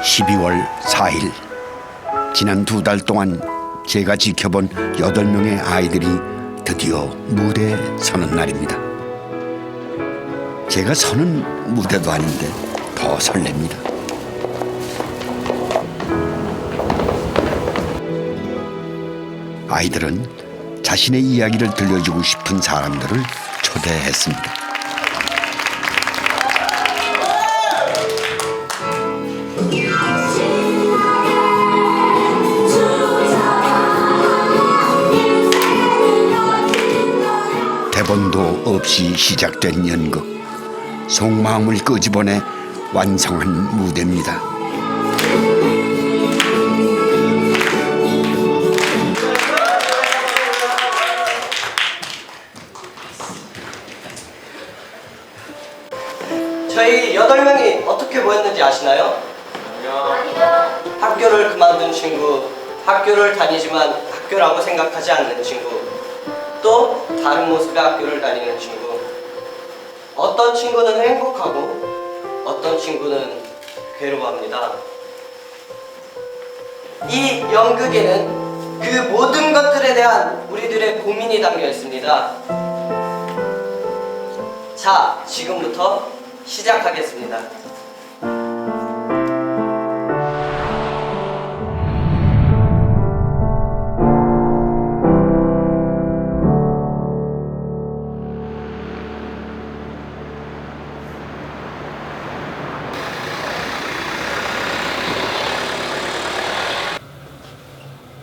12월 4일 지난 2달 동안 제가 지켜본 8명의 아이들이 드디어 무대에 서는 날입니다. 제가 서는 무대도 아닌데 더 설렙니다. 아이들은 자신의 이야기를 들려주고 싶은 사람들을 초대했습니다. 대본도 없이 시작된 연극, 속마음을 끄집어내 완성한 무대입니다. 저희 8명이 어떻게 모였는지 아시나요? 아니요. 학교를 그만둔 친구, 학교를 다니지만 학교라고 생각하지 않는 친구, 또 다른 모습의 학교를 다니는 친구. 어떤 친구는 행복하고 어떤 친구는 괴로워합니다. 이 연극에는 그 모든 것들에 대한 우리들의 고민이 담겨 있습니다. 자, 지금부터 시작하겠습니다.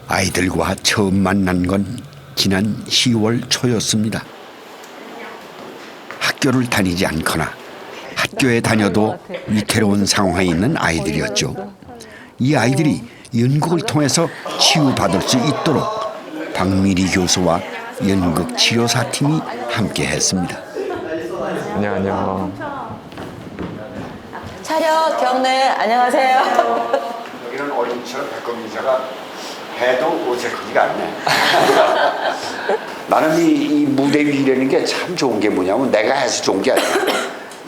아이들과 처음 만난 건 지난 10월 초였습니다. 학교를 다니지 않거나 학교에 다녀도 위태로운 상황에 있는 아이들이었죠. 이 아이들이 연극을 통해서 치유받을 수 있도록 박미리 교수와 연극 치료사팀이 함께 했습니다. 안녕. 차렷 경례 안녕하세요. 여기는 어린이처럼 백범 기자가 해도 어색하지가 않네. 나는 이 무대 위라는 게 참 좋은 게 뭐냐면 내가 해서 좋은 게 아니야.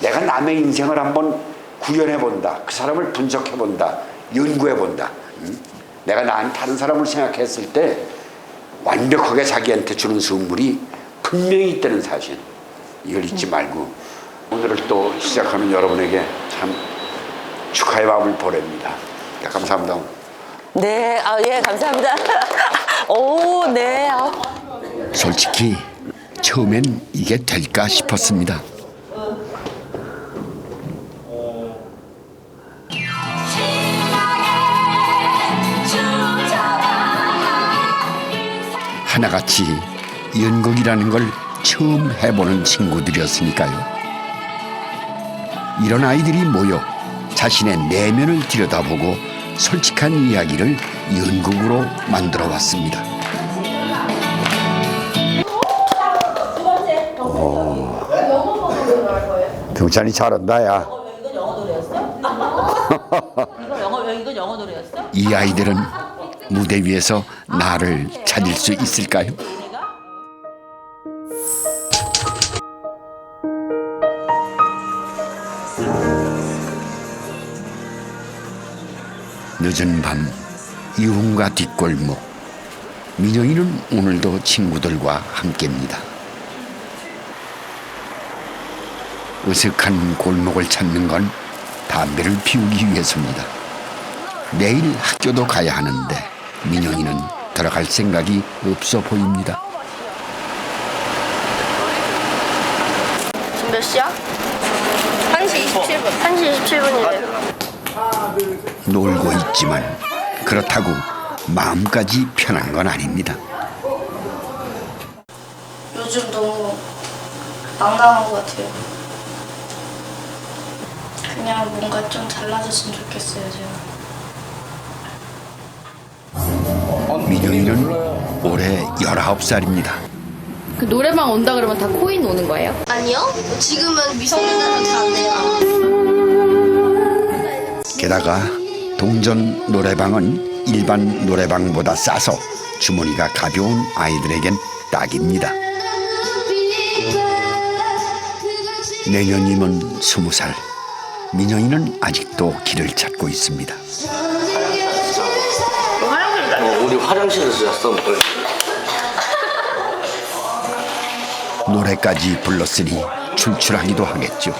내가 남의 인생을 한번 구현해본다. 그 사람을 분석해본다. 연구해본다. 내가 다른 사람을 생각했을 때 완벽하게 자기한테 주는 선물이 분명히 있다는 사실. 이걸 잊지 말고 오늘을 또 시작하는 여러분에게 참 축하의 마음을 보냅니다. 감사합니다. 네, 예, 감사합니다. 오, 네. 솔직히 처음엔 이게 될까 싶었습니다. 하나같이 연극이라는 걸 처음 해보는 친구들이었으니까요. 이런 아이들이 모여 자신의 내면을 들여다보고 솔직한 이야기를 연극으로 만들어 왔습니다. 경찬이 잘한다, 야. 이건 영어 노래였어? 이건 영어 노래였어? 이 아이들은 무대 위에서 나를 찾을 수 있을까요? 늦은 밤 이훈가 뒷골목, 민영이는 오늘도 친구들과 함께입니다. 으슥한 골목을 찾는 건 담배를 피우기 위해서입니다. 내일 학교도 가야 하는데 민영이는 들어갈 생각이 없어 보입니다. 지금 몇 시야? 1시 27분. 1시 27분이래요. 놀고 있지만 그렇다고 마음까지 편한 건 아닙니다. 요즘 너무 낭낭한 것 같아요. 그냥 뭔가 좀 달라졌으면 좋겠어요, 제가. 민영이는 올해 19살입니다. 그 노래방 온다 그러면 다 코인 오는 거예요? 아니요. 지금은 미성년자도 다 안 돼요. 게다가 동전 노래방은 일반 노래방보다 싸서 주머니가 가벼운 아이들에겐 딱입니다. 내년이면 20살. 민영이는 아직도 길을 찾고 있습니다. 우리 화장실에서 잤어. 노래까지 불렀으니 출출하기도 하겠죠.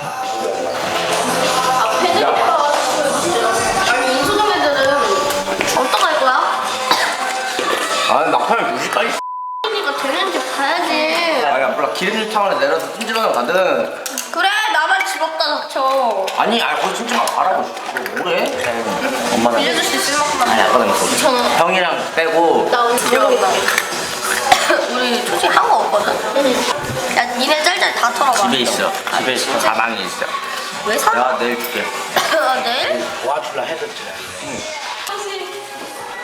아니 인수점 애들은 어떡할 거야? 아 막판에 2시까지. 언니가 되는지 봐야지. 아야 몰라 기름유탕을 내려서 찜질하면 안 되는. 그래 나만 집 없다 닥쳐. 아니 거기 찜질만 가라고. 뭐래? 엄마는. 빌려줄 수 있을 만큼만. 아니 아까는 2,000원. 형이랑 빼고. 나 오늘 대박이다. 우리 솔직히 한 거 없거든. 야 니네 짤짤 다 털어봐. 집에 있어. 집에 있어. 가방에 있어. 왜 사? 내가 내일 줄게. 내일? 도와줄라 해줬지.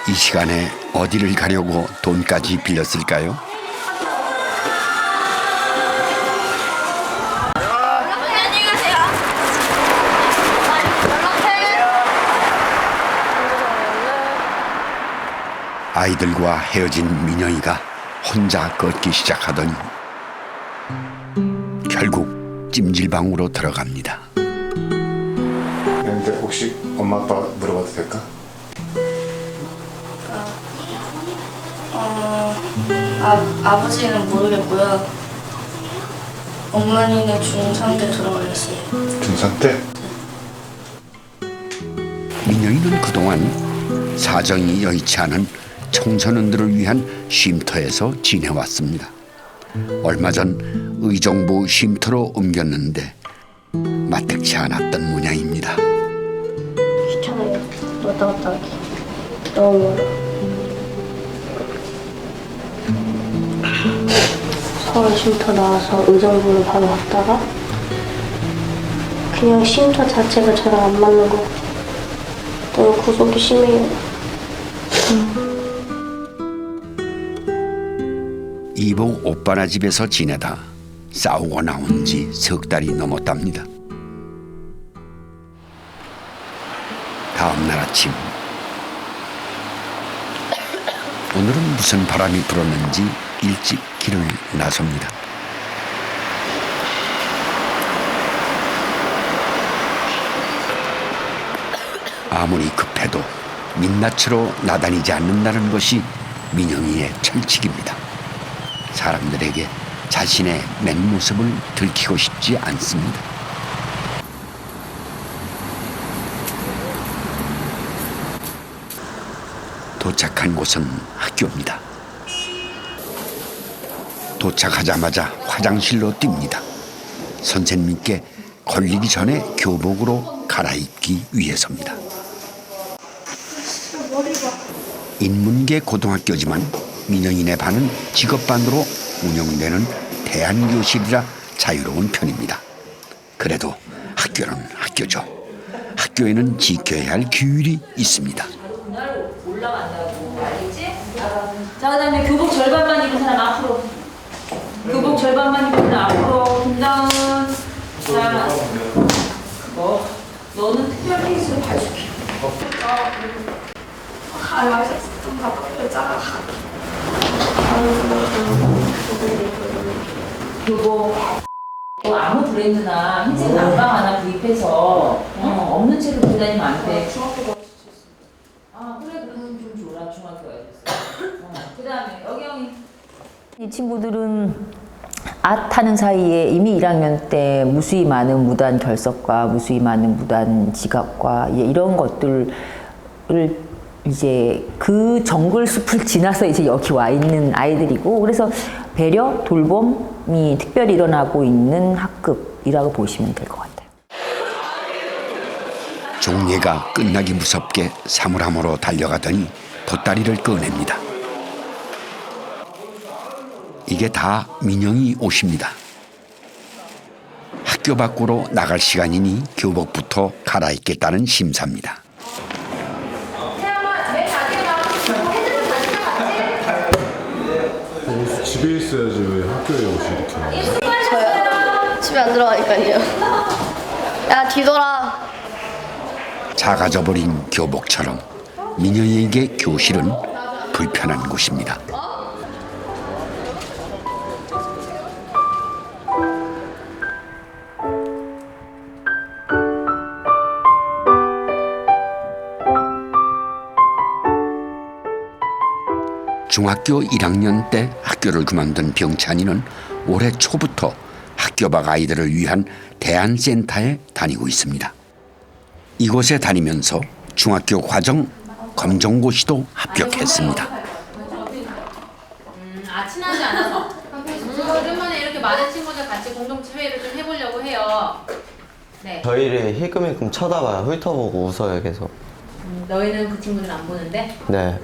이 시간에 어디를 가려고 돈까지 빌렸을까요? 안녕히 가세요. 연락해. 아이들과 헤어진 민영이가 혼자 걷기 시작하더니 결국 찜질방으로 들어갑니다. 근데 혹시 엄마 아빠 물어봐도 될까? 아버지는 모르겠고요. 어머니는 중3 때 돌아가셨어요. 중3 때? 민영이는 그동안 사정이 여의치 않은 청소년들을 위한 쉼터에서 지내왔습니다. 얼마 전 의정부 쉼터로 옮겼는데 마뜩치 않았던 모양입니다. 귀찮아요. 왔다 갔다 하기. 너무 멀어. 서울 쉼터 나와서 의정부로 바로 갔다가 그냥 쉼터 자체가 저랑 안 맞는 거. 너무 구속이 심해요. 이복 오빠네 집에서 지내다 싸우고 나온 지 석 달이 넘었답니다. 다음 날 아침 오늘은 무슨 바람이 불었는지 일찍 길을 나섭니다. 아무리 급해도 민낯으로 나다니지 않는다는 것이 민영이의 철칙입니다. 사람들에게 자신의 맨모습을 들키고 싶지 않습니다. 도착한 곳은 학교입니다. 도착하자마자 화장실로 뜁니다. 선생님께 걸리기 전에 교복으로 갈아입기 위해서입니다. 인문계 고등학교지만 민영이네 반은 직업반으로 운영되는 대안교실이라 자유로운 편입니다. 그래도 학교는 학교죠. 학교에는 지켜야 할 규율이 있습니다. 올라간다고 알겠지? 자 그다음에 교복 절반만 입은 사람 앞으로. 교복 절반만 입은 사람 앞으로. 김다은. 자, 너는 특별 케이스로 봐줄게. 교복 아무 브랜드나 흰색 난방 하나 구입해서 없는 채로 입고 다니면 안 돼. 아 그래 그러면 좀 좋아. 중학교에 그다음에 여경이 이 친구들은 아타는 사이에 이미 1학년 때 무수히 많은 무단 결석과 무수히 많은 무단 지각과 이런 것들을 이제 그 정글 숲을 지나서 이제 여기 와 있는 아이들이고, 그래서 배려, 돌봄이 특별히 일어나고 있는 학급이라고 보시면 될 것 같아요. 종례가 끝나기 무섭게 사물함으로 달려가더니 보따리를 꺼냅니다. 이게 다 민영이 옷입니다. 학교 밖으로 나갈 시간이니 교복부터 갈아입겠다는 심사입니다. 집에 있어야지 왜 학교에 옷이 이렇게 나와요? 저요? 집에 안 들어가니까요. 야 뒤돌아. 작아져버린 교복처럼 민영이에게 교실은 불편한 곳입니다. 중학교 1학년 때 학교를 그만둔 병찬이는 올해 초부터 학교 밖 아이들을 위한 대안센터에 다니고 있습니다. 이곳에 다니면서 중학교 과정 검정고시도 합격했습니다. 친하지 않아서 오랜만에 이렇게 많은 친구들 같이 공동체회를 좀 해보려고 해요. 네. 저희를 힐끔힐끔 쳐다봐요. 훑어보고 웃어요 계속. 너희는 그 친구들 안 보는데 네.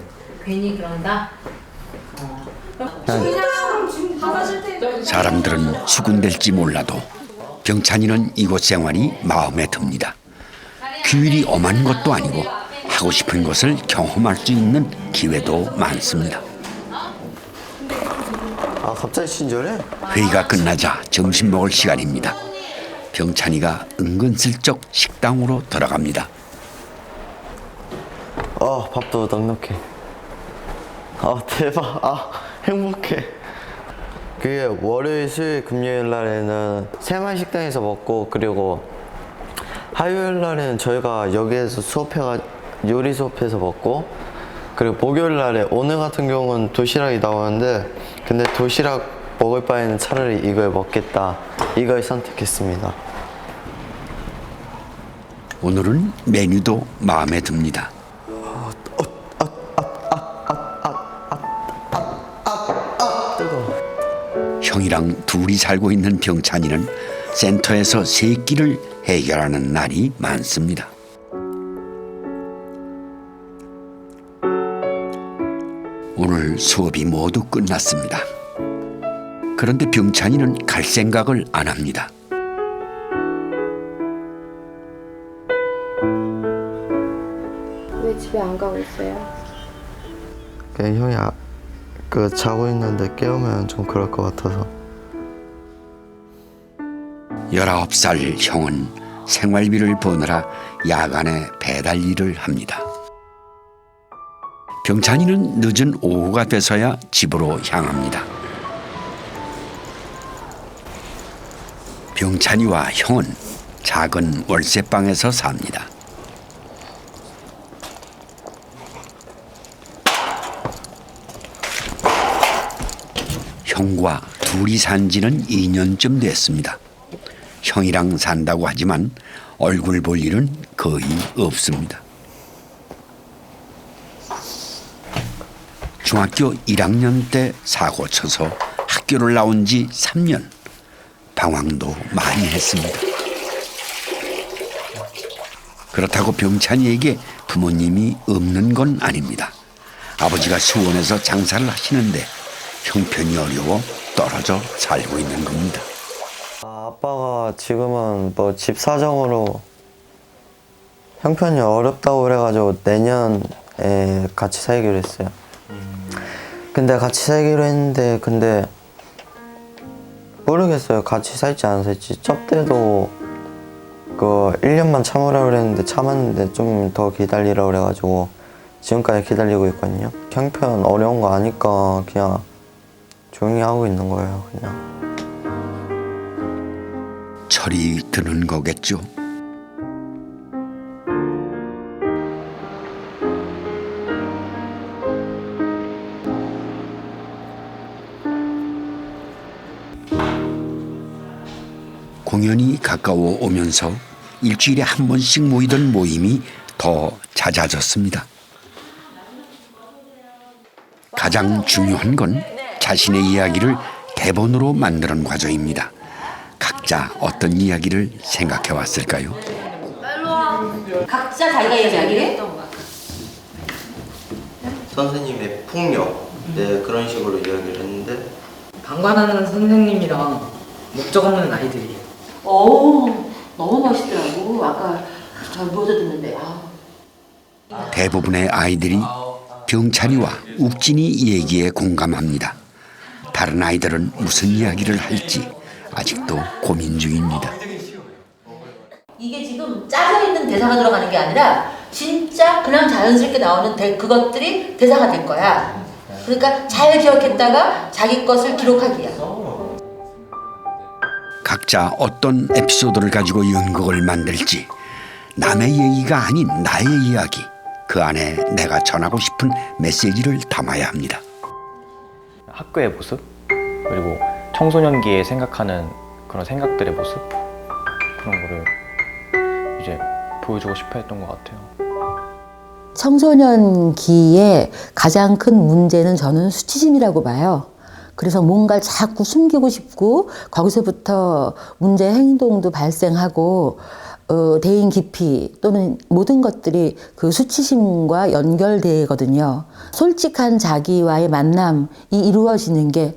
괜히 그런다? 사람들은 수군될지 몰라도 병찬이는 이곳 생활이 마음에 듭니다. 규율이 엄한 것도 아니고 하고 싶은 것을 경험할 수 있는 기회도 많습니다. 아 갑자기 친절해? 회의가 끝나자 점심 먹을 시간입니다. 병찬이가 은근슬쩍 식당으로 들어갑니다. 밥도 넉넉해. 대박. 행복해. 그게 월요일, 수요일, 금요일 날에는 새마을 식당에서 먹고, 그리고 화요일 날에는 저희가 여기에서 요리 수업해서 먹고, 그리고 목요일 날에 오늘 같은 경우는 도시락이 나오는데, 근데 도시락 먹을 바에는 차라리 이걸 먹겠다, 이걸 선택했습니다. 오늘은 메뉴도 마음에 듭니다. 뜨거워. 형이랑 둘이 살고 있는 병찬이는 센터에서 세끼를 해결하는 날이 많습니다. 오늘 수업이 모두 끝났습니다. 그런데 병찬이는 갈 생각을 안 합니다. 왜 집에 안 가고 있어요? 그냥 형이 자고 있는데 깨우면 좀 그럴 것 같아서. 19살 형은 생활비를 버느라 야간에 배달 일을 합니다. 병찬이는 늦은 오후가 돼서야 집으로 향합니다. 병찬이와 형은 작은 월세방에서 삽니다. 형과 둘이 산 지는 2년쯤 됐습니다. 형이랑 산다고 하지만 얼굴 볼 일은 거의 없습니다. 중학교 1학년 때 사고 쳐서 학교를 나온 지 3년. 방황도 많이 했습니다. 그렇다고 병찬이에게 부모님이 없는 건 아닙니다. 아버지가 수원에서 장사를 하시는데 형편이 어려워 떨어져 살고 있는 겁니다. 아빠가 지금은 뭐 집 사정으로 형편이 어렵다고 그래가지고 내년에 같이 살기로 했어요. 근데 같이 살기로 했는데 근데 모르겠어요. 같이 살지 안 살지. 첫 때도 1년만 참으라고 그랬는데 참았는데 좀 더 기다리라고 그래가지고 지금까지 기다리고 있거든요. 형편 어려운 거 아니까 그냥 조용히 하고 있는 거예요, 그냥. 철이 드는 거겠죠. 공연이 가까워 오면서 일주일에 한 번씩 모이던 모임이 더 잦아졌습니다. 가장 중요한 건 자신의 이야기를 대본으로 만드는 과정입니다. 각자 어떤 이야기를 생각해 왔을까요? 각자 자기가 이야기해? 선생님의 폭력, 그런 식으로 이야기를 했는데 방관하는 선생님이랑 목적 없는 아이들이에요. 너무 멋있더라고. 아까 저 누워서 듣는데. 대부분의 아이들이 병찬이와 욱진이 얘기에 공감합니다. 다른 아이들은 무슨 이야기를 할지 아직도 고민 중입니다. 이게 지금 짜져 있는 대사가 들어가는 게 아니라 진짜 그냥 자연스럽게 나오는 그것들이 대사가 될 거야. 그러니까 잘 기억했다가 자기 것을 기록하기야. 각자 어떤 에피소드를 가지고 연극을 만들지, 남의 얘기가 아닌 나의 이야기, 그 안에 내가 전하고 싶은 메시지를 담아야 합니다. 학교의 모습, 그리고 청소년기에 생각하는 그런 생각들의 모습, 그런 거를 이제 보여주고 싶어 했던 것 같아요. 청소년기에 가장 큰 문제는 저는 수치심이라고 봐요. 그래서 뭔가를 자꾸 숨기고 싶고 거기서부터 문제 행동도 발생하고 대인 기피 또는 모든 것들이 그 수치심과 연결되거든요. 솔직한 자기와의 만남이 이루어지는 게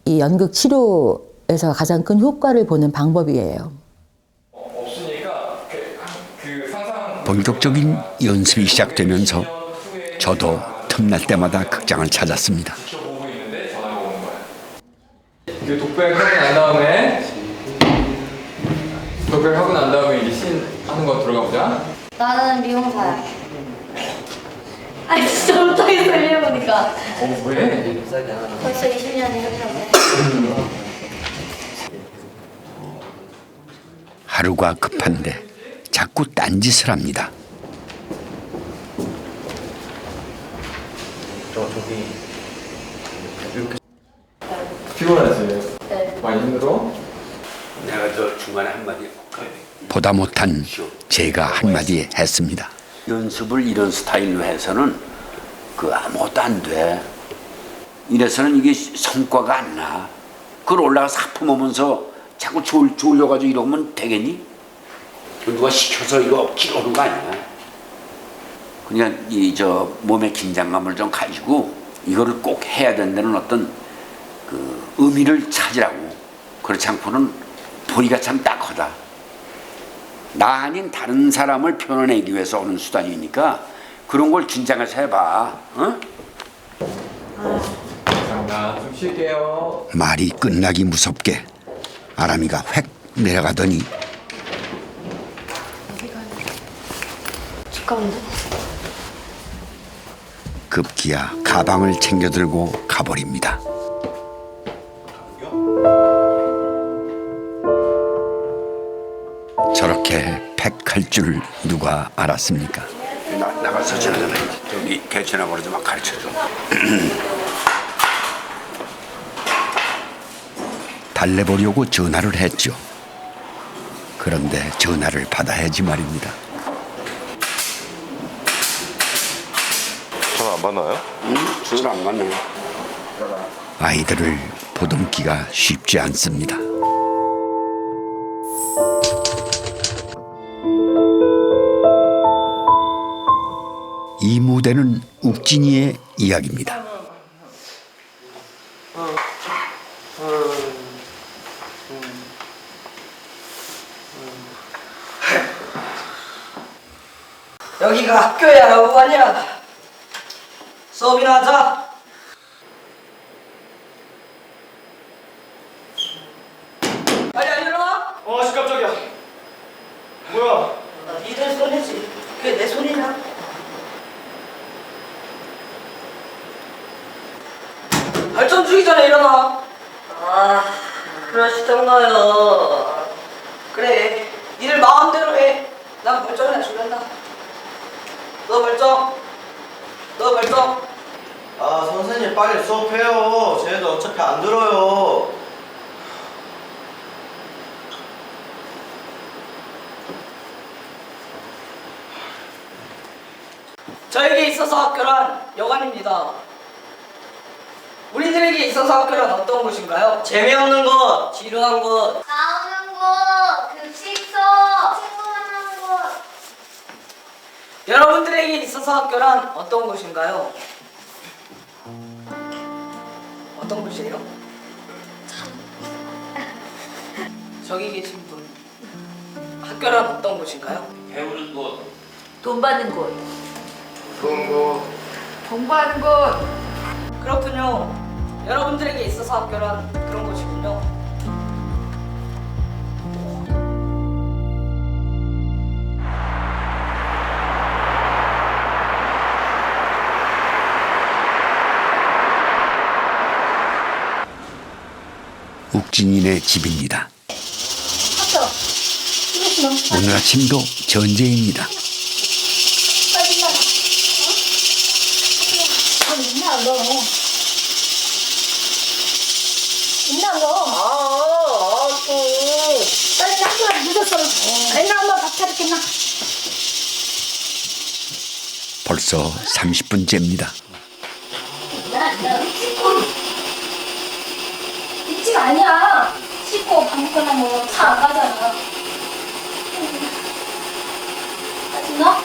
이 연극 치료에서 가장 큰 효과를 보는 방법이에요. 본격적인 연습이 시작되면서 저도 틈날 때마다 극장을 찾았습니다. 그 독백하고 난 다음에 이제 씬 하는 거 들어가 보자. 나는 미용사야. 아니 진짜 못하겠어 이래보니까. 왜? 벌써 20년이 흘렀네. 하루가 급한데 자꾸 딴짓을 합니다. 피곤하지? 네. 많이 힘들어? 내가 저 중간에 한마디 보다 못한 제가 한마디 했습니다. 연습을 이런 스타일로 해서는 그 아무것도 안 돼. 이래서는 이게 성과가 안 나. 그걸 올라가서 하품하면서 자꾸 졸려가지고 이러면 되겠니? 누가 시켜서 이거 억지로 하는 거 아니야. 그냥 이 저 몸의 긴장감을 좀 가지고 이거를 꼭 해야 된다는 어떤 그 의미를 찾으라고. 그렇지 않고는 보기가 참 딱하다. 나 아닌 다른 사람을 표현하기 위해서 오는 수단이니까 그런 걸 긴장해서 해봐. 어? 자, 좀 쉴게요. 말이 끝나기 무섭게 아람이가 획 내려가더니 잠깐만요. 급기야 가방을 챙겨 들고 가버립니다. 저렇게 팩할 줄 누가 알았습니까? 나가서 전화를 저기 개천하고도 막 가르쳐줘. 달래보려고 전화를 했죠. 그런데 전화를 받아야지 말입니다. 전화 안 받나요? 응? 전화 안 받네. 아이들을 보듬기가 쉽지 않습니다. 이 무대는 욱진이의 이야기입니다. 여기가 학교야라고 하냐? 수업이나 하자. 빨리 안 일어나? 씨 깜짝이야. 뭐야? 니들 손이지. 그게 내 손이냐? 발전 주기 전에 일어나. 아, 그러시던가요. 그래, 니들 마음대로 해. 난 발전을 해주겠다. 너 발전. 너 발전. 아 선생님 빨리 수업해요. 쟤네들 어차피 안 들어요. 저에게 있어서 학교란 여관입니다. 우리들에게 있어서 학교란 어떤 곳인가요? 재미없는 것, 지루한 것. 나오는 곳, 급식소, 친구 만나는 곳. 여러분들에게 있어서 학교란 어떤 곳인가요? 어떤 곳이에요? 저기 계신 분. 학교란 어떤 곳인가요? 배우는 것. 돈 받는 곳. 공부하는 곳. 그렇군요. 여러분들에게 있어서 학교란 그런 곳이군요. 욱진이네 집입니다. 오늘 아침도 전제입니다. 있나 너? 또. 빨리 학교가 늦었어. 맨날 엄마 밥 차렸겠나? 벌써 30분째입니다. 일찍 아니야. 씻고 밥 먹고 나면 차 안 가잖아. 짜증나?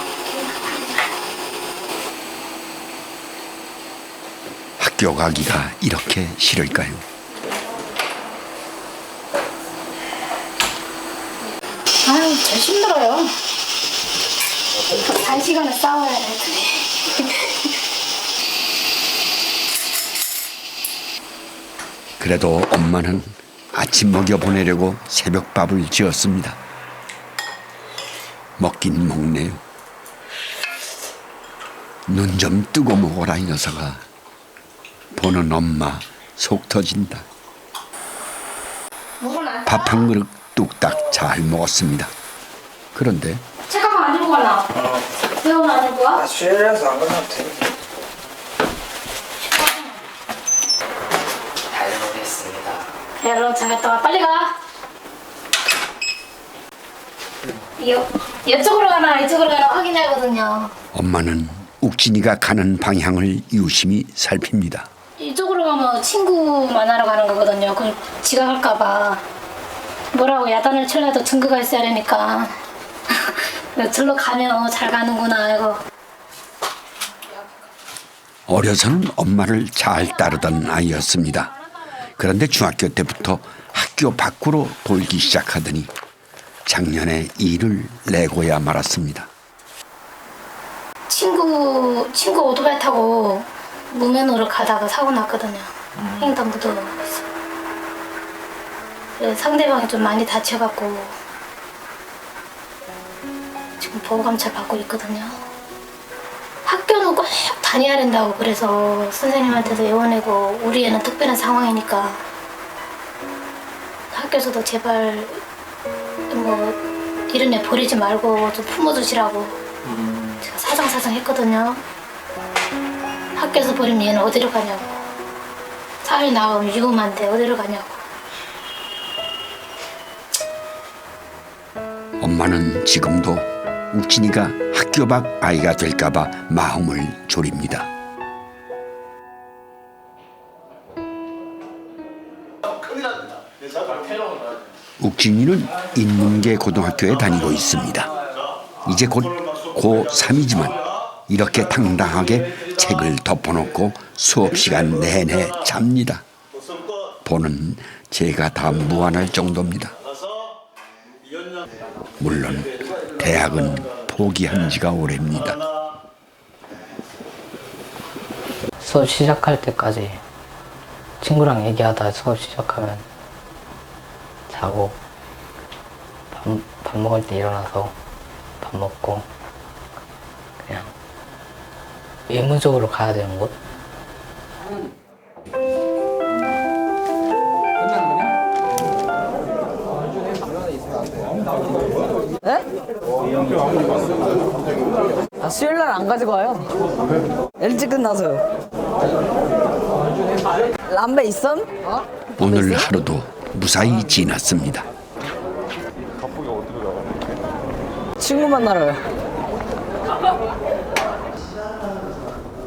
학교 가기가 이렇게 싫을까요? 아유, 제일 힘들어요. 1시간을 싸워야 돼. 그래도 엄마는 아침 먹여 보내려고 새벽밥을 지었습니다. 먹긴 먹네요. 눈 좀 뜨고 먹어라 이 녀석아. 보는 엄마 속 터진다. 밥 한 그릇 뚝딱 잘 먹었습니다. 그런데 책가방 안 입고 가나? 왜 오늘 안 입고 와? 수혈해서 안 가면 돼. 잘 먹겠습니다. 그래, 그럼 잘갔다 와. 빨리 가. 이쪽으로 가나 이쪽으로 가나 확인해야거든요. 엄마는 욱진이가 가는 방향을 유심히 살핍니다. 이쪽으로 가면 친구 만나러 가는 거거든요. 그럼 지각할까 봐. 뭐라고 야단을 칠라도 증거가 있어야 되니까. 절로 가면 잘 가는구나 이거. 어려서는 엄마를 잘 따르던 아이였습니다. 그런데 중학교 때부터 학교 밖으로 돌기 시작하더니 작년에 일을 내고야 말았습니다. 친구 오토바이 타고 무면으로 가다가 사고 났거든요. 횡단 묻어있어. 그래서 상대방이 좀 많이 다쳐갖고 지금 보호감찰 받고 있거든요. 학교는 꼭 다녀야 된다고 그래서 선생님한테도 애원하고 우리 애는 특별한 상황이니까 학교에서도 제발 뭐 이런 애 버리지 말고 좀 품어주시라고 제가 사정사정 했거든요. 학교에서 버리면 얘는 어디로 가냐고. 사회 나가면 위험한데 어디로 가냐고. 엄마는 지금도 욱진이가 학교 밖 아이가 될까봐 마음을 졸입니다. 욱진이는 인문계 고등학교에 다니고 있습니다. 이제 곧 고3이지만 이렇게 당당하게 책을 덮어놓고 수업 시간 내내 잡니다. 보는 제가 다 무안할 정도입니다. 물론 대학은 포기한 지가 오래입니다. 수업 시작할 때까지 친구랑 얘기하다 수업 시작하면 자고 밥 먹을 때 일어나서 밥 먹고 그냥 의무적으로 가야 되는 곳? 네? 아, 수요일날 안 가지고 와요. 일찍 끝나서요. 람베 있음? 오늘 하루도 무사히 지났습니다. 친구 만나러요.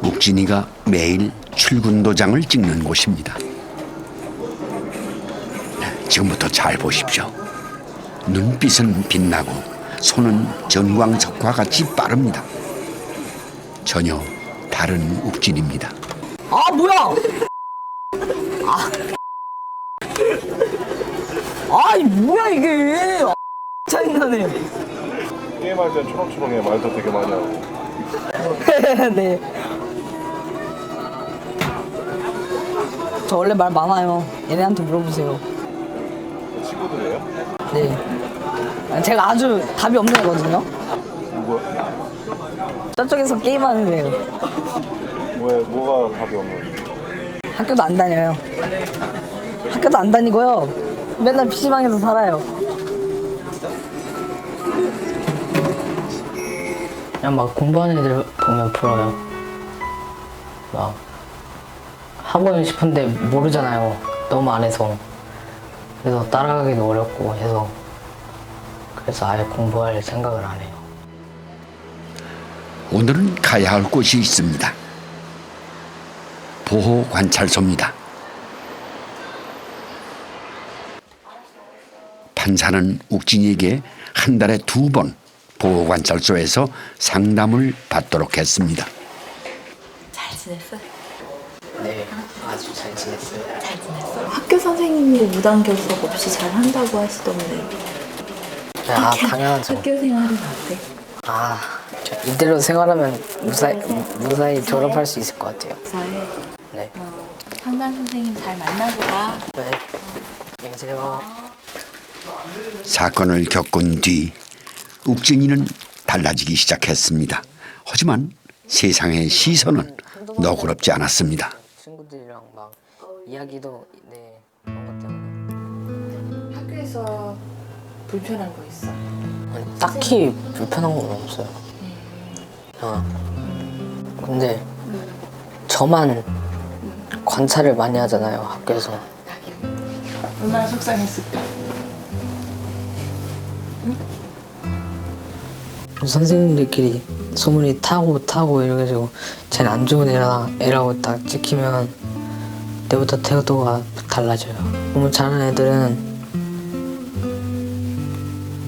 욱진이가 매일 출근 도장을 찍는 곳입니다. 지금부터 잘 보십시오. 눈빛은 빛나고 손은 전광석과 같이 빠릅니다. 전혀 다른 욱진입니다. 아, 뭐야! 이 뭐야 이게! 짜증나네. 게임할 땐 초롱초롱해. 말도 되게 많이 하고. 네. 저 원래 말 많아요. 얘네한테 물어보세요. 친구들이에요? 네. 제가 아주 답이 없는 애거든요. 누구야? 저쪽에서 게임하는 애요. 뭐가 답이 없는? 학교도 안 다녀요. 학교도 안 다니고요. 맨날 PC방에서 살아요. 그냥 막 공부하는 애들 보면 부러워요. 막 하고는 싶은데 모르잖아요. 너무 안 해서. 그래서 따라가기도 어렵고 해서 그래서 아예 공부할 생각을 안 해요. 오늘은 가야 할 곳이 있습니다. 보호관찰소입니다. 판사는 욱진이에게 한 달에 2번 보호관찰소에서 상담을 받도록 했습니다. 잘 지냈어? 네, 아주 잘 지냈어요. 잘 지냈어? 학교 선생님도 무단 결석 없이 잘 한다고 하시던데. 아, 당연하죠. 학교 생활은 어때? 저 이대로 생활하면 무사히 졸업할 수 있을 것 같아요. 잘해. 네. 상담 선생님 잘 만나보라. 네. 안녕히 계세요. 사건을 겪은 뒤 욱진이는 달라지기 시작했습니다. 하지만 세상의 시선은 너그럽지 않았습니다. 친구들이랑 막 이야기도 그런 것 때문에. 학교에서 불편한 거 있어? 아니, 딱히 불편한 건 없어요. 근데 저만 관찰을 많이 하잖아요, 학교에서. 얼마나 속상했을까? 선생님들끼리 소문이 타고 이래가지고 제일 안 좋은 애라고 딱 찍히면 그때부터 태도가 달라져요. 너무 잘하는 애들은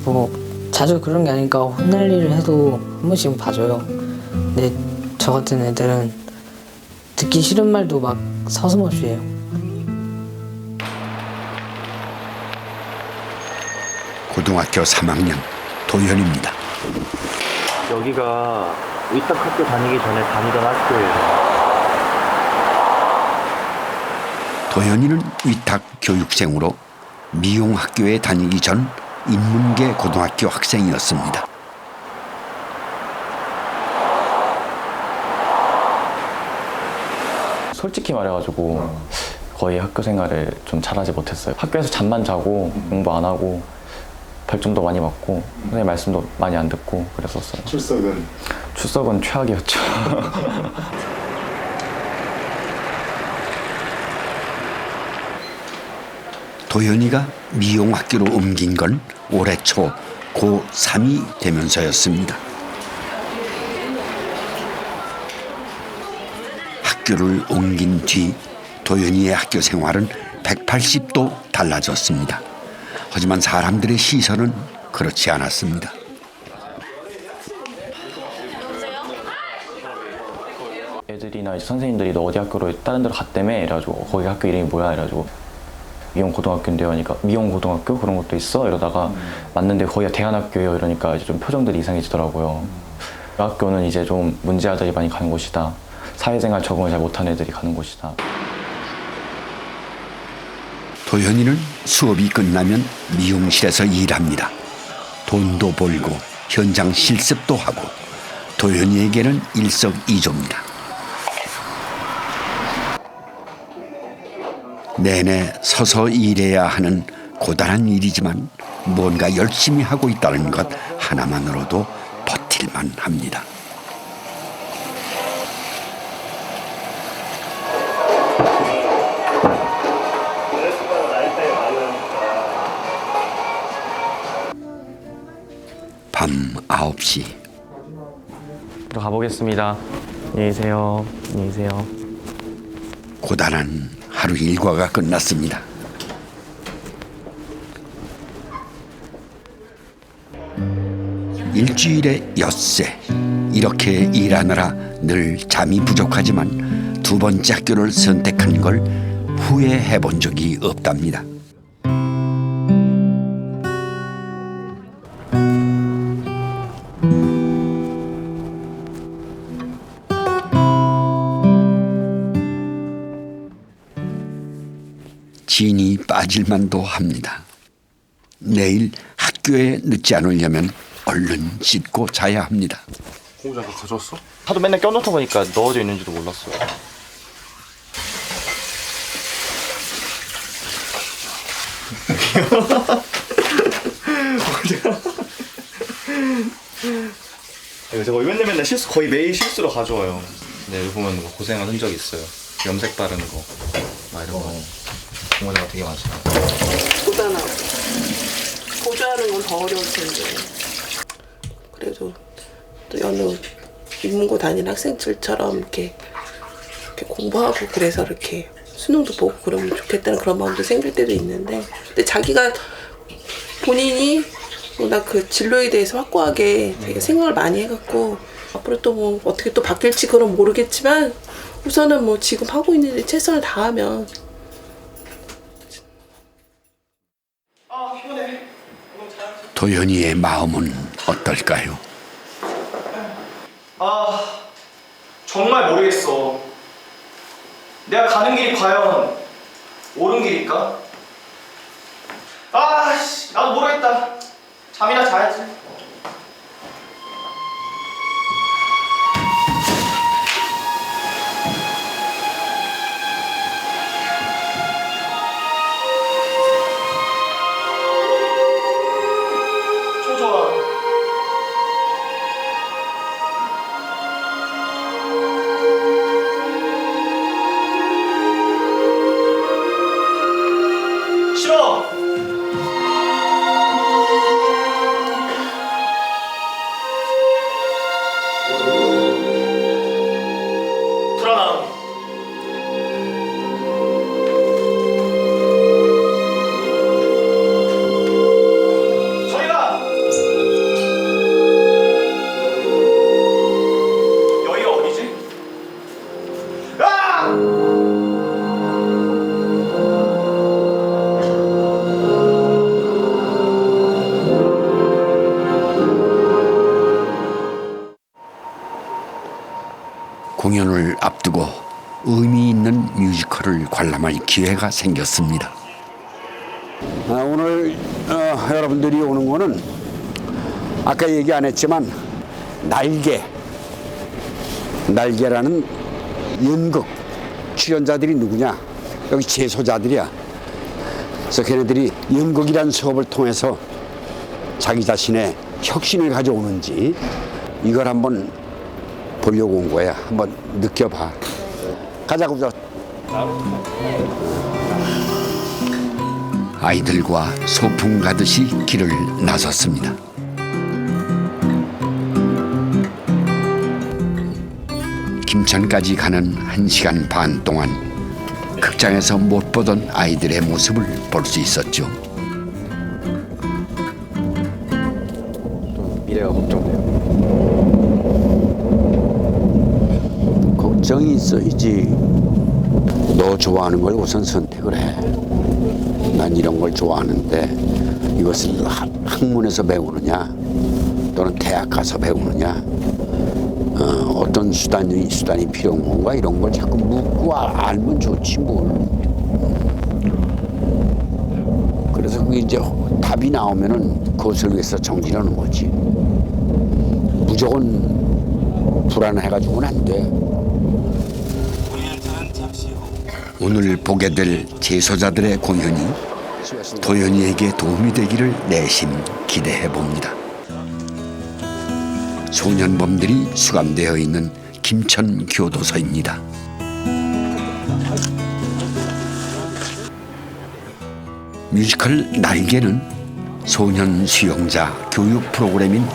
뭐 자주 그런 게 아니니까 혼날 일을 해도 한 번씩은 봐줘요. 근데 저 같은 애들은 듣기 싫은 말도 막 서슴없이 해요. 고등학교 3학년 도현입니다. 여기가 위탁학교 다니기 전에 다니던 학교예요. 도현이는 위탁 교육생으로 미용학교에 다니기 전 인문계 고등학교 학생이었습니다. 솔직히 말해가지고 거의 학교 생활을 좀 잘하지 못했어요. 학교에서 잠만 자고 공부 안 하고 벌점도 많이 맞고 선생님 말씀도 많이 안 듣고 그랬었어요. 출석은 최악이었죠. 도현이가 미용학교로 옮긴 건 올해 초 고3이 되면서였습니다. 학교를 옮긴 뒤 도현이의 학교 생활은 180도 달라졌습니다. 하지만 사람들의 시선은 그렇지 않았습니다. 애들이나 이제 선생님들이 너 어디 학교로 다른 데로 갔다며 이래가지고 거기 학교 이름이 뭐야 이래가지고 미용고등학교인데요 하니까 미용고등학교 그런 것도 있어 이러다가 맞는데 거기가 대안학교예요 이러니까 이제 좀 표정들이 이상해지더라고요. 그 학교는 이제 좀 문제 아들이 많이 가는 곳이다. 사회생활 적응을 잘 못하는 애들이 가는 곳이다. 도현이는 수업이 끝나면 미용실에서 일합니다. 돈도 벌고 현장 실습도 하고 도현이에게는 일석이조입니다. 내내 서서 일해야 하는 고단한 일이지만 뭔가 열심히 하고 있다는 것 하나만으로도 버틸만 합니다. 밤 9시. 들어가 보겠습니다. 안녕히 계세요. 안녕히 계세요. 고단한 하루 일과가 끝났습니다. 일주일에 엿새 이렇게 일하느라 늘 잠이 부족하지만 두 번째 학교를 선택한 걸 후회해 본 적이 없답니다. 진이 빠질만도 합니다. 내일 학교에 늦지 않으려면 얼른 씻고 자야 합니다. 공부 잠깐 가져왔어? 하도 맨날 껴놓다 보니까 넣어져 있는지도 몰랐어요. 제가 맨날 실수 거의 매일 실수로 가져와요. 네, 여기 보면 고생한 흔적이 있어요. 염색 바르는 거, 막 이런 거. 공부가 되게 많잖아요. 고단하고 보조하는 건 더 어려울 텐데 그래도 또 여느 인문고 다니는 학생들처럼 이렇게 공부하고 그래서 이렇게 수능도 보고 그러면 좋겠다는 그런 마음도 생길 때도 있는데 근데 자기가 본인이 워낙 그 진로에 대해서 확고하게 되게 생각을 많이 해갖고 앞으로 또 뭐 어떻게 또 바뀔지 그건 모르겠지만 우선은 뭐 지금 하고 있는 일 최선을 다하면 도연이의 마음은 어떨까요? 정말 모르겠어. 내가 가는 길이 과연 옳은 길일까? 나도 모르겠다. 잠이나 자야지. 초조한 싫어. 불안함. 저희가 여기가 어디지? 공연을 앞두고 의미 있는 뮤지컬을 관람할 기회가 생겼습니다. 오늘 여러분들이 오는 거는 아까 얘기 안 했지만 날개라는 연극 출연자들이 누구냐? 여기 재소자들이야. 그래서 걔네들이 연극이라는 수업을 통해서 자기 자신의 혁신을 가져오는지 이걸 한번 보려고 온 거야. 한번 느껴봐. 가자고. 아이들과 소풍 가듯이 길을 나섰습니다. 김천까지 가는 1시간 반 동안 극장에서 못 보던 아이들의 모습을 볼 수 있었죠. 미래가 걱정돼요. 걱정이 있어야지. 너 좋아하는 걸 우선 선택을 해. 난 이런 걸 좋아하는데 이것을 학문에서 배우느냐 또는 대학 가서 배우느냐 어떤 수단이 필요한 건가 이런 걸 자꾸 묻고 알면 좋지 뭘. 그래서 그게 이제 답이 나오면은 그것을 위해서 정진하는 거지. 무조건 불안해가지고는 안 돼. 오늘 보게 될 재소자들의 공연이 도연이에게 도움이 되기를 내심 기대해 봅니다. 소년범들이 수감되어 있는 김천교도소입니다. 뮤지컬 날개는 소년 수용자 교육 프로그램인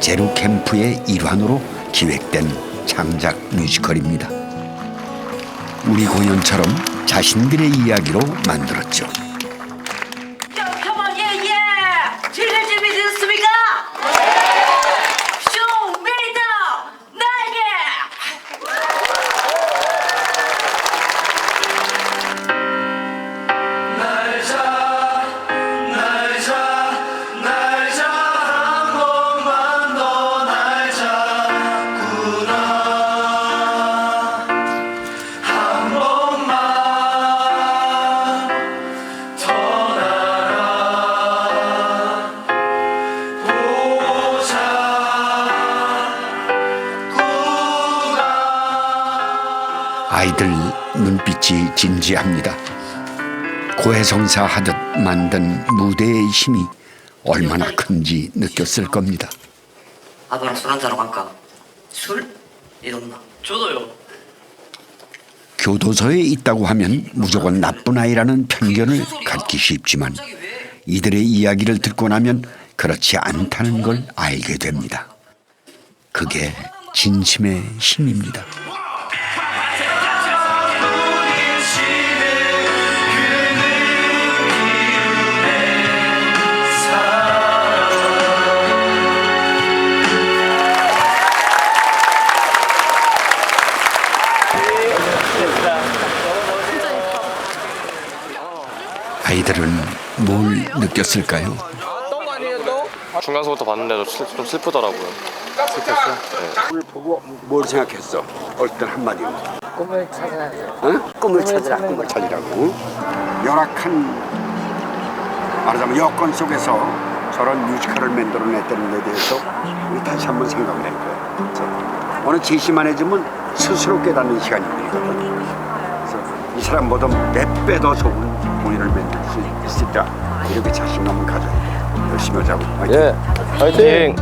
제로캠프의 일환으로 기획된 창작 뮤지컬입니다. 우리 공연처럼 자신들의 이야기로 만들었죠. 즐길 준비 되셨습니까? 쇼 메이더 날개! 날자 한 번만 더 날자꾸나 한 번만 더 날아보자 아이들 눈빛이 진지합니다. 고해성사하듯 만든 무대의 힘이 얼마나 큰지 느꼈을 겁니다. 아빠랑 술 한잔하러 갈까? 술? 이놈나. 저도요. 교도소에 있다고 하면 무조건 나쁜 아이라는 편견을 갖기 쉽지만 이들의 이야기를 듣고 나면 그렇지 않다는 걸 알게 됩니다. 그게 진심의 힘입니다. 아이들은 뭘 느꼈을까요? 중간서부터 봤는데도 좀 슬프더라고요. 슬펐어? 네. 보고 뭘 생각했어? 어떤 한마디로? 꿈을 찾아야죠. 어? 꿈을 찾으라, 꿈을 찾으라고. 열악한 말하자면 여건 속에서 저런 뮤지컬을 만들어냈다는 데 대해서 우리 다시 한번 생각을 해봐요. 그래서 어느 제시만 해주면 스스로 깨닫는 시간이 되거든. 그래서 이 사람보다 몇 배 더 좋은 공연을 만들 수 있을 때 이렇게 자신감을 가져야 돼. 열심히 하자고. 화이팅! 예, 화이팅!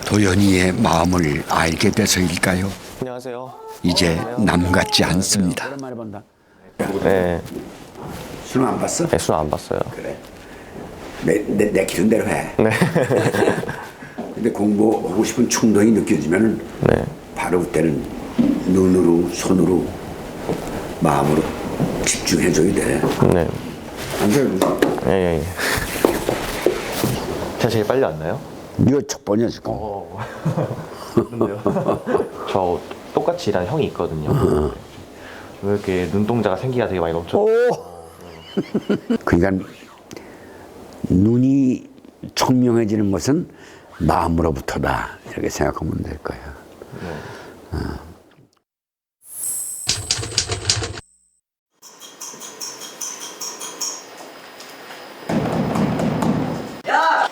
도연이의 마음을 알게 돼서일까요? 안녕하세요. 이제 남 같지 않습니다. 오랜만에 본다. 네. 술 안 봤어? 네, 술 안 봤어요. 그래. 내 기준대로 해. 네. 근데 공부하고 싶은 충동이 느껴지면 네. 바로 그때는 눈으로, 손으로, 마음으로 집중해줘야 돼. 네. 안 돼? 예. 제가 제일 빨리 왔나요? 네가 첫 번이야 지금. 저 똑같이 일하는 형이 있거든요. 왜 이렇게 눈동자가 생기가 되게 많이 넘쳐. 그러니까 눈이 청명해지는 것은 마음으로부터다 이렇게 생각하면 될 거야. 야!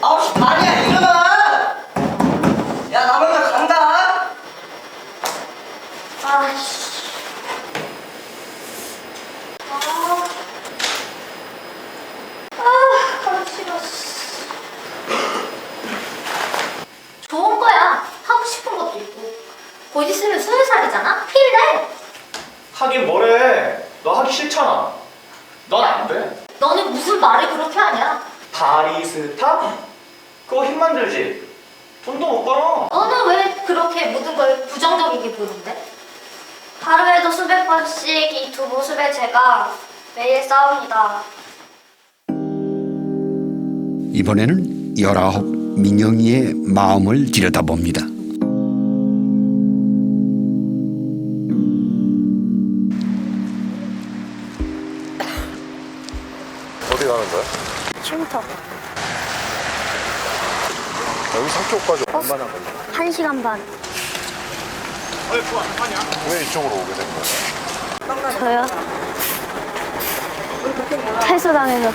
9시 반이야, 일어나! 야, 나 먼저 간다! 아이씨. 가기 싫어. 좋은 거야. 하고 싶은 것도 있고. 곧 있으면 20살이잖아? 필래. 하긴 뭐래. 너 하기 싫잖아. 넌 안 돼. 너는 무슨 말을 그렇게 하냐? 바리스타? 그거 힘만 들지. 돈도 못 벌어. 너는 왜 그렇게 모든 걸 부정적이게 보는데? 하루에도 수백 번씩 이 두 모습에 제가 매일 싸웁니다. 이번에는 19 민영이의 마음을 들여다봅니다. 어디 가는 거야? 쉼터. 여기 상쪽까지 얼마나 걸려? 1시간 반. 왜 이쪽으로 오게 된 거야? 저요? 탈소당해서.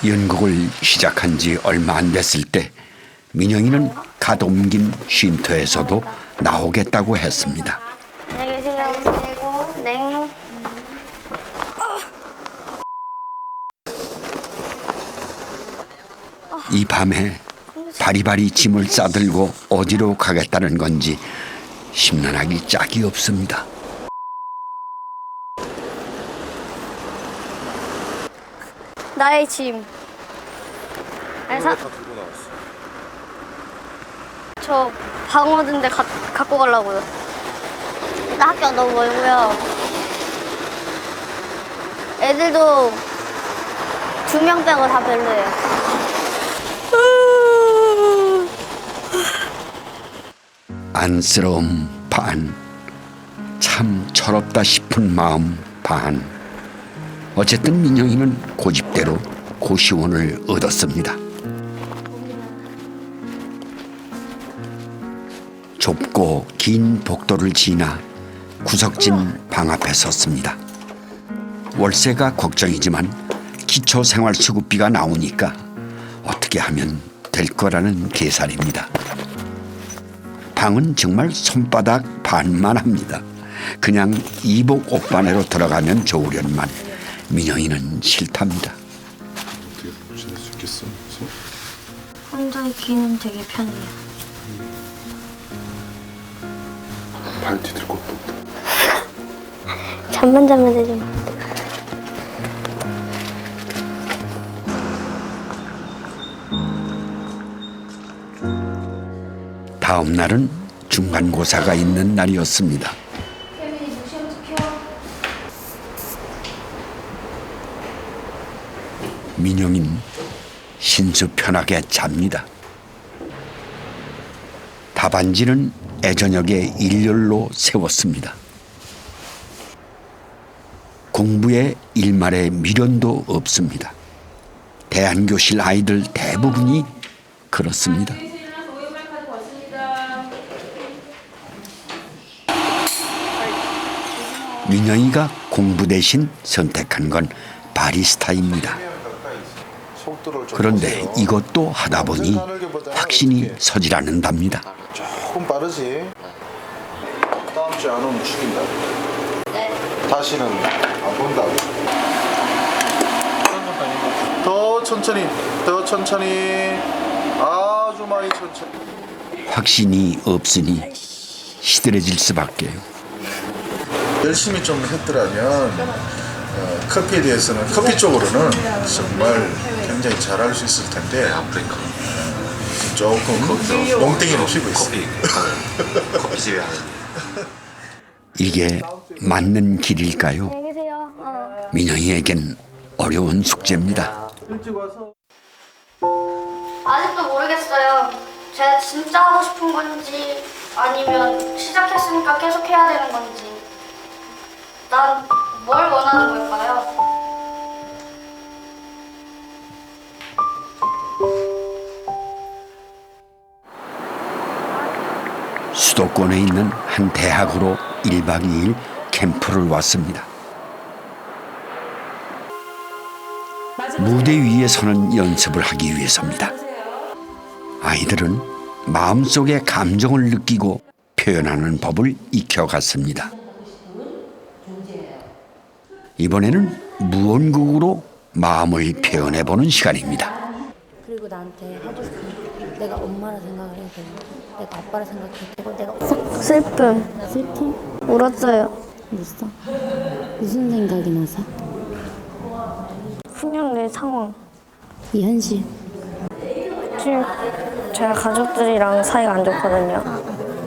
연극을 시작한 지 얼마 안 됐을 때 민영이는 갓 옮긴 쉼터에서도 나오겠다고 했습니다. 안녕히 계세요. 그리고 냉. 이 밤에 바리바리 짐을 싸들고 어디로 가겠다는 건지 심란하기 짝이 없습니다. 나의 짐. 아니, 다 들고 나왔어. 저 방 얻은데 갖고 가려고요. 나 학교가 너무 멀고요. 애들도 2명 빼고 다 별로예요. 안쓰러움 반, 참 철없다 싶은 마음 반. 어쨌든 민영이는 고집대로 고시원을 얻었습니다. 좁고 긴 복도를 지나 구석진 방 앞에 섰습니다. 월세가 걱정이지만 기초생활수급비가 나오니까 어떻게 하면 될 거라는 계산입니다. 방은 정말 손바닥 반만 합니다. 그냥 이복 옷반으로 들어가면 좋으련만 민영이는 싫답니다. 어떻게 지낼 수 있겠어? 혼자 있기는 되게 편해요. 발 디딜 것도 없다. 잠만 자면 되죠. 다음 날은 중간고사가 있는 날이었습니다. 민영인 신수 편하게 잡니다. 답안지는 애저녁에 일렬로 세웠습니다. 공부에 일말의 미련도 없습니다. 대안교실 아이들 대부분이 그렇습니다. 민영이가 공부 대신 선택한 건 바리스타입니다. 그런데 이것도 하다 보니 확신이 서질 않는답니다. 조금 빠르지. 다음 주에 안 오면 죽인다. 다시는 안 본다고. 더 천천히, 더 천천히, 아주 많이 천천히. 확신이 없으니 시들해질 수밖에요. 열심히 좀 했더라면 커피에 대해서는 커피 쪽으로는 정말 굉장히 잘할 수 있을 텐데 조금 몽땡이를 피고 있어요. 커피집에 이게 맞는 길일까요? 민영이에겐 어려운 숙제입니다. 아직도 모르겠어요. 제가 진짜 하고 싶은 건지 아니면 시작했으니까 계속 해야 되는 건지. 난 뭘 원하는 걸까요? 수도권에 있는 한 대학으로 1박 2일 캠프를 왔습니다. 무대 위에 서는 연습을 하기 위해서입니다. 아이들은 마음속의 감정을 느끼고 표현하는 법을 익혀갔습니다. 이번에는 무언극으로 마음을 표현해보는 시간입니다. 그리고 나한테 하고 싶은 내가 엄마라 생각을 해야 되고 내가 아빠라 생각해야 되고 내가 슬픔. 슬픔? 울었어요. 울었어? 무슨 생각이 나서? 그냥 내 상황. 이 현실. 지금 제가 가족들이랑 사이가 안 좋거든요.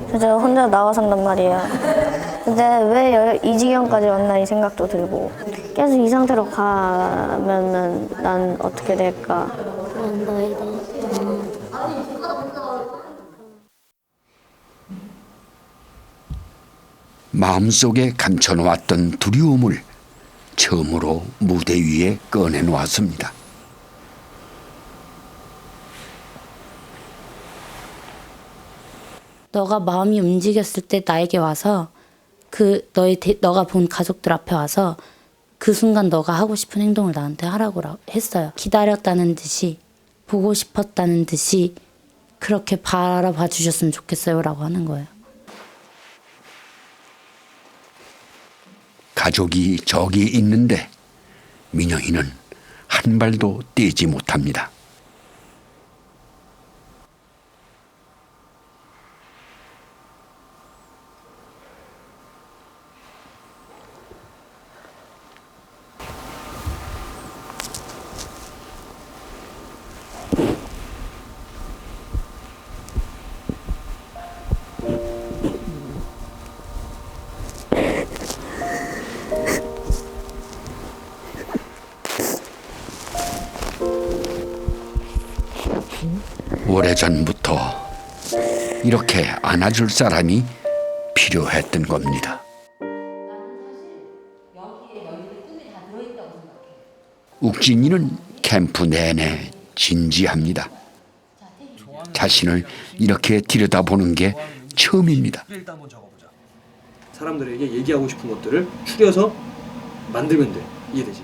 그래서 혼자 나와 산단 말이에요. 근데 왜 이 지경까지 왔나 이 생각도 들고 계속 이 상태로 가면은 난 어떻게 될까? 마음속에 감춰놓았던 두려움을 처음으로 무대 위에 꺼내놓았습니다. 너가 마음이 움직였을 때 나에게 와서 너가 본 가족들 앞에 와서 그 순간 너가 하고 싶은 행동을 나한테 하라고 했어요. 기다렸다는 듯이 보고 싶었다는 듯이 그렇게 바라봐 주셨으면 좋겠어요 라고 하는 거예요. 가족이 저기 있는데 민영이는 한 발도 떼지 못합니다. 오래전부터 이렇게 안아줄 사람이 필요했던 겁니다. 욱진이는 캠프 내내 진지합니다. 자신을 이렇게 들여다보는 게 처음입니다. 사람들에게 얘기하고 싶은 것들을 추려서 만들면 돼. 이해되지?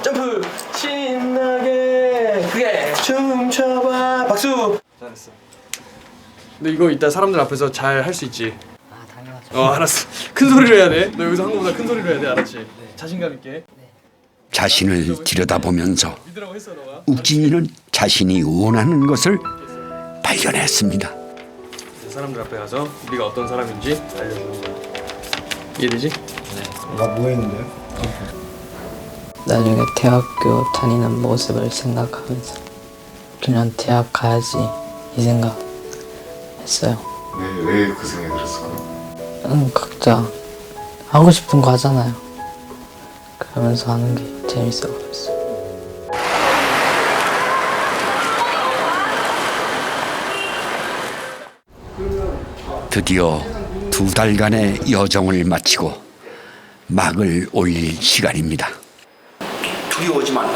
점프! 신나게 크게 춤춰봐 박수! 잘했어. 너 이거 이따 사람들 앞에서 잘 할 수 있지? 아 당연하죠. 알았어. 큰 소리로 해야 돼. 너 여기서 한 거보다 큰 소리로 해야 돼. 알았지? 네. 자신감 있게. 자신을 들여다보면서 욱진이는 자신이 원하는 것을 발견했습니다. 사람들 앞에 가서 우리가 어떤 사람인지 알려주는 거야. 이해되지? 네. 뭐 했는데요? 나중에 대학교 다니는 모습을 생각하면서 그냥 대학 가야지 이 생각 했어요. 왜 그 생각이 들었어? 각자 하고 싶은 거 하잖아요. 그러면서 하는 게 재밌어 보였어요. 드디어 2달간의 여정을 마치고 막을 올릴 시간입니다. 두려워하지 말라.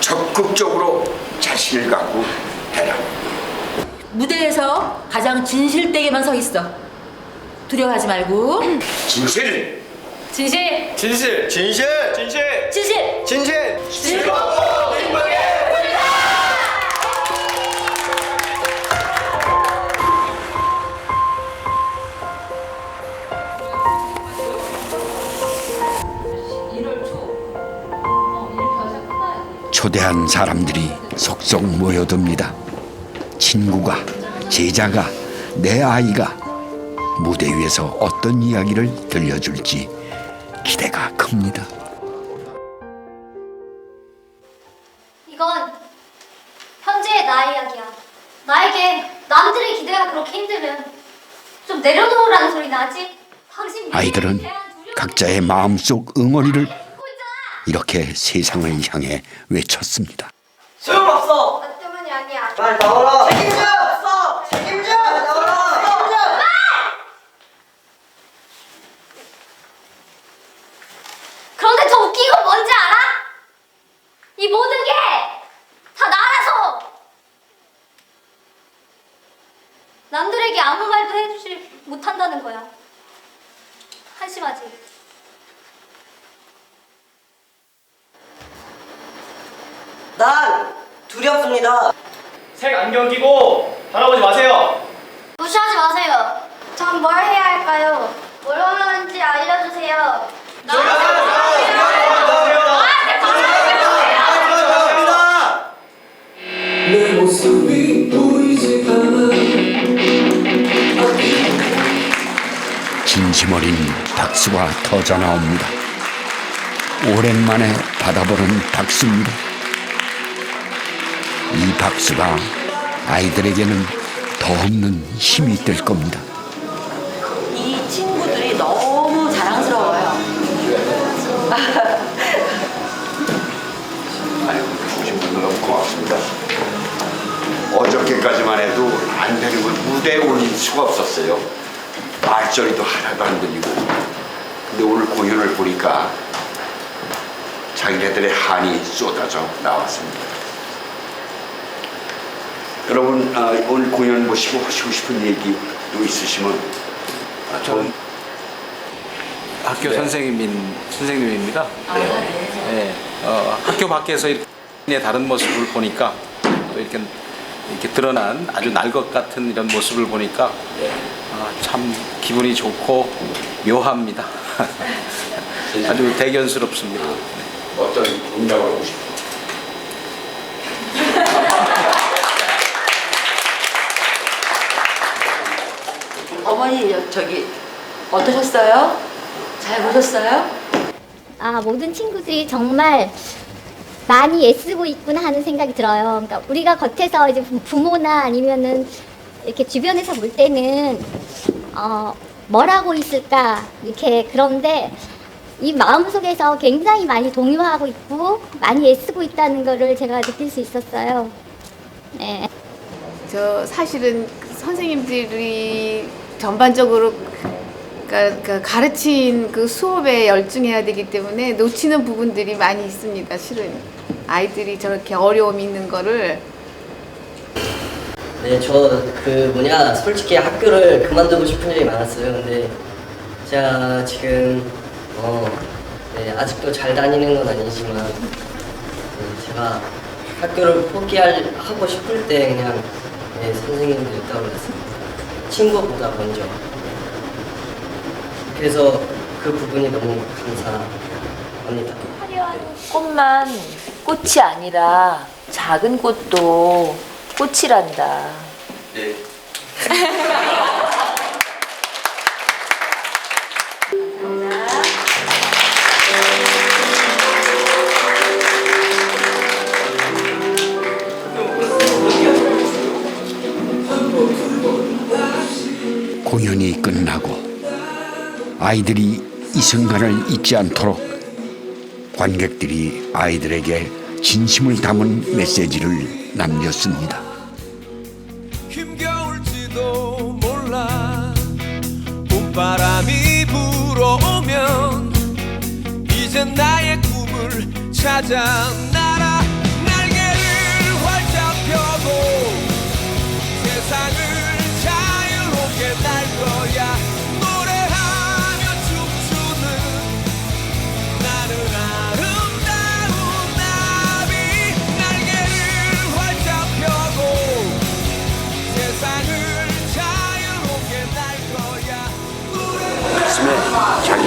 적극적으로 자신을 갖고 해라. 무대에서 가장 진실되게만 서 있어. 두려워하지 말고. 진실. 진실. 진실. 진실. 진실. 진실. 진실. 즐겁고 행복해. 초대한 사람들이 속속 모여듭니다. 친구가, 제자가, 내 아이가 무대 위에서 어떤 이야기를 들려줄지 기대가 큽니다. 이건 현재의 나의 이야기야. 나에게 남들의 기대가 그렇게 힘들면 좀 내려놓으라는 소리 나지? 당신 아이들은 각자의 마음속 응어리를 이렇게 세상을 향해 외쳤습니다. 소용없어. 나 때문이 아니야. 말 나와라. 책임져. 없어. 책임져. 나와라. 책임져. 그런데 더 웃긴 건 뭔지 알아? 이 모든 게 다 나라서. 남들에게 아무 말도 해주지 못한다는 거야. 한심하지? 난 두렵습니다. 색 안경 끼고 바라보지 마세요. 무시하지 마세요. 전 뭘 해야 할까요? 뭘 하는지 알려주세요. 내 모습이 보이지 않아. 진심 어린 박수가 터져 나옵니다. 오랜만에 받아보는 박수입니다. 이 박수가 아이들에게는 더 없는 힘이 될 겁니다. 이 친구들이 너무 자랑스러워요. 아이고, 오신 분들 너무 고맙습니다. 어저께까지만 해도 안 되는 걸 무대에 올릴 수가 없었어요. 말소리도 하나도 안 들리고. 근데 오늘 공연을 보니까 자기네들의 한이 쏟아져 나왔습니다. 여러분, 오늘 공연 보시고 하시고 싶은 얘기도 있으시면 좀. 학교 선생님입니다. 네. 학교 밖에서 이렇게 다른 모습을 보니까 또 이렇게 드러난 아주 날 것 같은 이런 모습을 보니까 참 기분이 좋고 묘합니다. 아주 대견스럽습니다. 어떤 응답을 하고 싶어요? 어머니 저기 어떠셨어요? 잘 보셨어요? 아, 모든 친구들이 정말 많이 애쓰고 있구나 하는 생각이 들어요. 그러니까 우리가 겉에서 이제 부모나 아니면은 이렇게 주변에서 볼 때는 뭘 하고 있을까 이렇게 그런데 이 마음속에서 굉장히 많이 동요하고 있고 많이 애쓰고 있다는 거를 제가 느낄 수 있었어요. 네. 저 사실은 선생님들이 전반적으로 그러니까 가르친 그 수업에 열중해야 되기 때문에 놓치는 부분들이 많이 있습니다. 실은 아이들이 저렇게 어려움이 있는 거를. 네, 저 솔직히 학교를 그만두고 싶은 일이 많았어요. 근데 제가 지금 아직도 잘 다니는 건 아니지만 제가 학교를 포기하고 싶을 때 그냥 네, 선생님들이 떠올랐습니다. 친구보다 먼저. 그래서 그 부분이 너무 감사합니다. 화려한 꽃만 꽃이 아니라 작은 꽃도 꽃이란다. 네. 공연이 끝나고 아이들이 이 순간을 잊지 않도록 관객들이 아이들에게 진심을 담은 메시지를 남겼습니다. 힘겨울지도 몰라 봄바람이 불어오면 이젠 나의 꿈을 찾아 날아 날개를 활짝 펴고 세상을 자유롭게 날 거야 노래하며 춤추는 나는 아름다운 나비 날개를 활짝 펴고 세상을 자유롭게 날 거야 가슴에 자기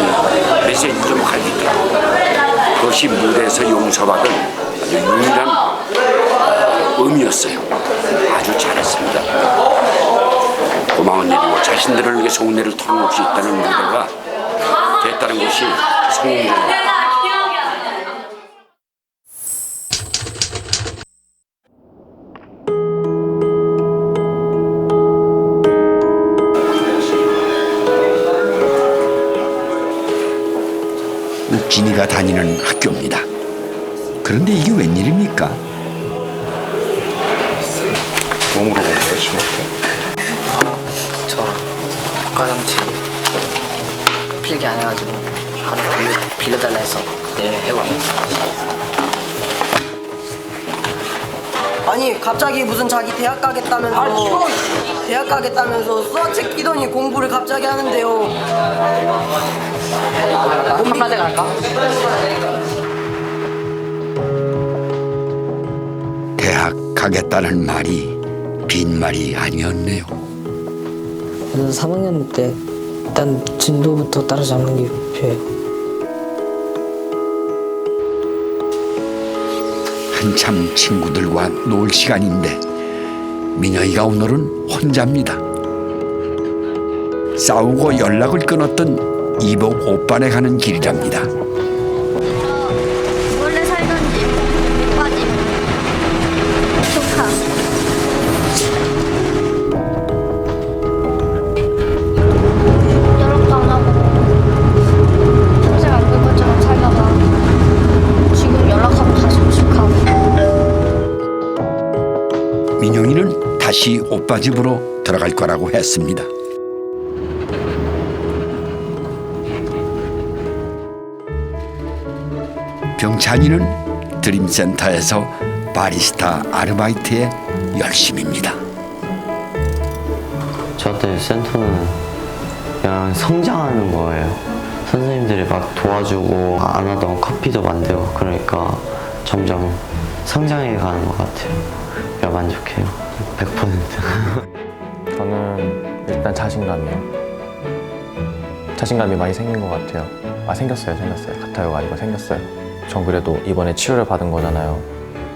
메시지 좀 갈기더라고요. 그것이 무대에서 용서받은 아주 유일한 의미였어요. 아주 잘했습니다. 고마운 일이고 자신들을 위해 좋은 일을 털어놓을 수 있다는 무대가 됐다는 것이 성공입니다. 욱진이가 다니는 학교입니다. 그런데 이게 웬일입니까? 몸으로 본 거예요, 중학교? 저 과장치 필기 안 해가지고 하루 빌려달라 해서 내일 해왔어요. 아니 갑자기 무슨 자기 대학 가겠다면서 대학 가겠다면서 수학책 끼더니 공부를 갑자기 하는데요. 한마디 갈까? 대학 가겠다는 말이 빈말이 아니었네요. 저는 3학년 때 일단 진도부터 따라잡는 게 목표예요. 한참 친구들과 놀 시간인데 민영이가 오늘은 혼자입니다. 싸우고 연락을 끊었던 이복 오빠네 가는 길이랍니다. 원래 살던 집 빠짐 조카 연락도 안 하고 평생 안 볼 것처럼 살다가 지금 연락하고 다시 오죽하고. 민영이는 다시 오빠 집으로 들어갈 거라고 했습니다. 병찬이는 드림센터에서 바리스타 아르바이트에 열심입니다. 저한테 센터는 그냥 성장하는 거예요. 선생님들이 막 도와주고 안 하던 커피도 만들고 그러니까 점점 성장해 가는 것 같아요. 그냥 만족해요. 100%. 저는 일단 자신감이요. 자신감이 많이 생긴 것 같아요. 생겼어요. 같아요가 아니고 생겼어요. 전 그래도 이번에 치료를 받은 거잖아요.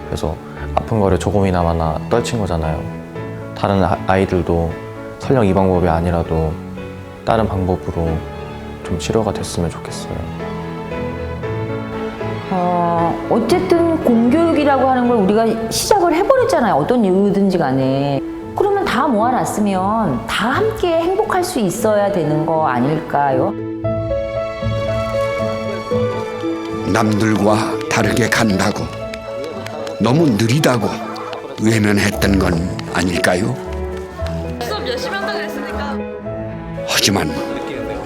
그래서 아픈 거를 조금이나마 떨친 거잖아요. 다른 아이들도 설령 이 방법이 아니라도 다른 방법으로 좀 치료가 됐으면 좋겠어요. 어쨌든 공교육이라고 하는 걸 우리가 시작을 해버렸잖아요. 어떤 이유든지 간에. 그러면 다 모아놨으면 다 함께 행복할 수 있어야 되는 거 아닐까요? 남들과 다르게 간다고 너무 느리다고 외면했던 건 아닐까요? 수업 열심히 한다고 그랬으니까. 하지만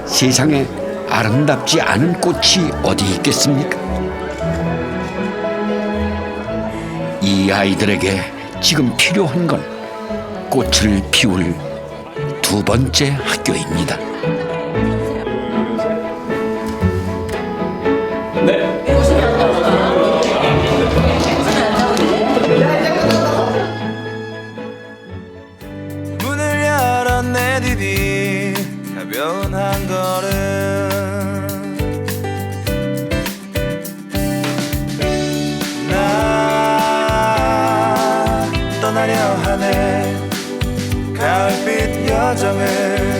세상에 아름답지 않은 꽃이 어디 있겠습니까? 이 아이들에게 지금 필요한 건 꽃을 피울 두 번째 학교입니다. 디디 가벼운 한 걸음 나 떠나려 하네 가을빛 여정을